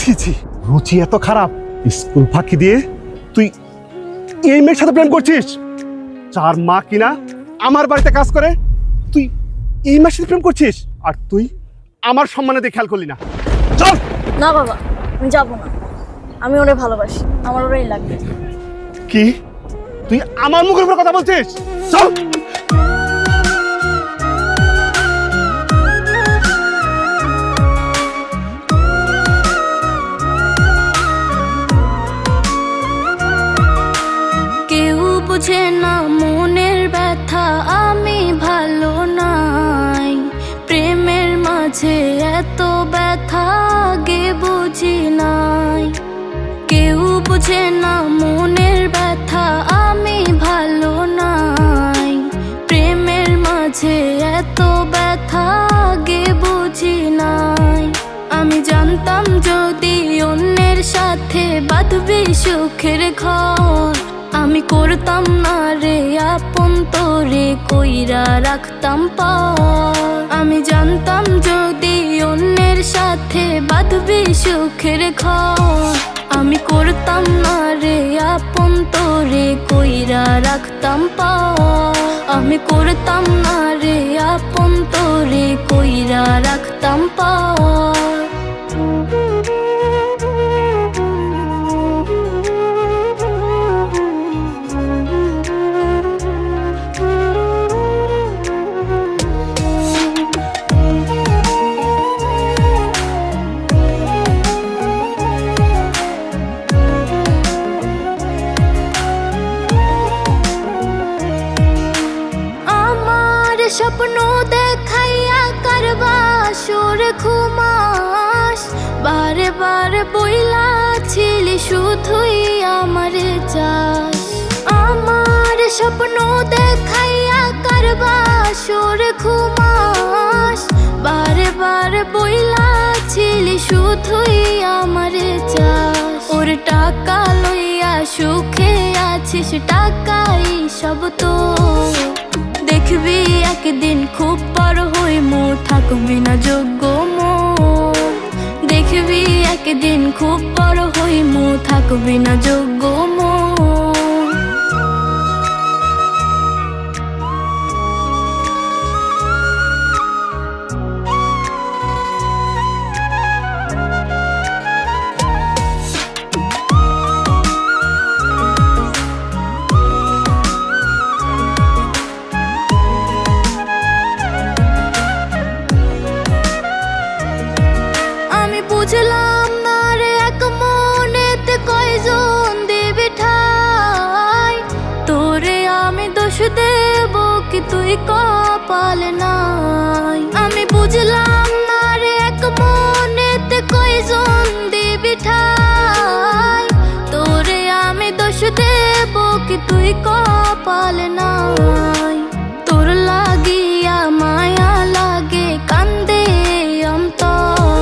ছি ছি, রুচি এত খারাপ। স্কুল ফাঁকি দিয়ে তুই এই মেয়ের সাথে প্রেম করছিস? যার মা কিনা আমার বাড়িতে কাজ করে, তুই এই মেয়ের সাথে প্রেম করছিস? আর তুই আমার সম্মানে দিয়ে খেয়াল করলি না। চল। না বাবা, আমি যাবো না। আমি ওরে ভালোবাসি, আমার ওরাই লাগবে। কি তুই আমার মুখের উপর কথা বলছিস? চল। কেউ বুঝে না মনের ব্যথা, আমি ভালো নাই। প্রেমের মাঝে এত ব্যথা আগে বুঝি নাই। কেউ বুঝে না মনের ব্যথা, আমি ভালো নাই। প্রেমের মাঝে এত ব্যথা আগে বুঝি নাই। আমি জানতাম যদি অন্যের সাথে বাঁধবি সুখের ঘর, আমি করতাম না রে আপন তোরে কইরা রাখতাম পার। আমি জানতাম যদি অন্যের সাথে বাঁধবি সুখের ঘর, আমি করতাম না রে আপন তোরে কইরা রাখতাম পার। আমি করতাম না রে আপন তোরে কইরা রাখতাম পার। স্বপ্ন দেখাইয়া কারবা সুর ঘুমাস, বারে বারে বইলা ছিলি শুধুই আমারে চাস। আমার স্বপ্ন দেখাইয়া কারবা সুর ঘুমাস, বারে বারে বইলা ছিলি শুধুই আমারে চাস। ওর টাকা লইয়া সুখে আছিস, টাকাই সব তো। দেখবি একদিন খুব বড় হইমু, থাকবি না যোগ্য মন। দেখবি একদিন খুব বড় হইমু, থাকবি না যোগ্য মন। বুঝলাম না রে এক মনেতে কয়জন দেবে ঠাই, তোরে আমি দোষ দেব কি তুই কপাল নাই। আমি বুঝলাম না রে এক মনেতে কয়জন দেবে ঠাই, তোরে আমি দোষ দেব কি তুই কপাল নাই। তোর লাগিয়া মায়া লাগে কান্দে অন্তর,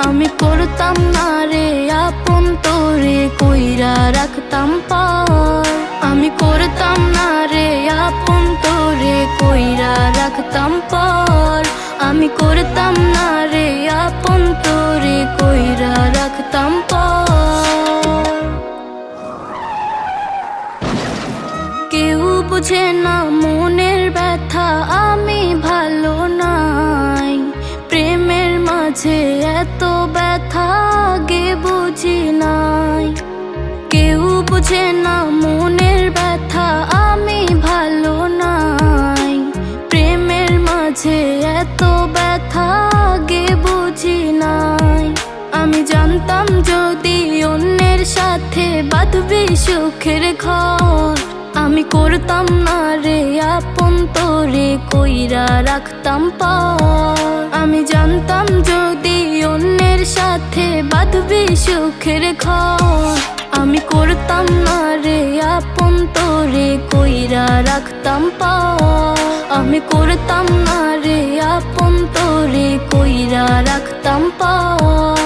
আমি করতাম না রে আপন তোরে কইরা রাখতাম পার। আমি করতাম না রে আপন তোরে কইরা রাখতাম পার। আমি করতাম না রে আপন তোরে কইরা রাখতাম পার। কেউ বুঝে না মনের ব্যথা, আমি ভালো নাই। প্রেমের মাঝে এত ব্যথা আগে বুঝি নাই। কেউ বুঝে না মনের ব্যথা, আমি ভালো নাই। প্রেমের মাঝে এত ব্যথা আগে বুঝি নাই। আমি জানতাম যদি অন্যের সাথে বাঁধবি সুখের ঘর, আমি করতাম না রে আপন তোরে কইরা রাখতাম পার। আমি জানতাম যদি অন্যের সাথে বাঁধবি সুখের ঘর, আমি করতাম না রে আপন তোরে কইরা রাখতাম পার। আমি করতাম না রে আপন তোরে কইরা রাখতাম পার।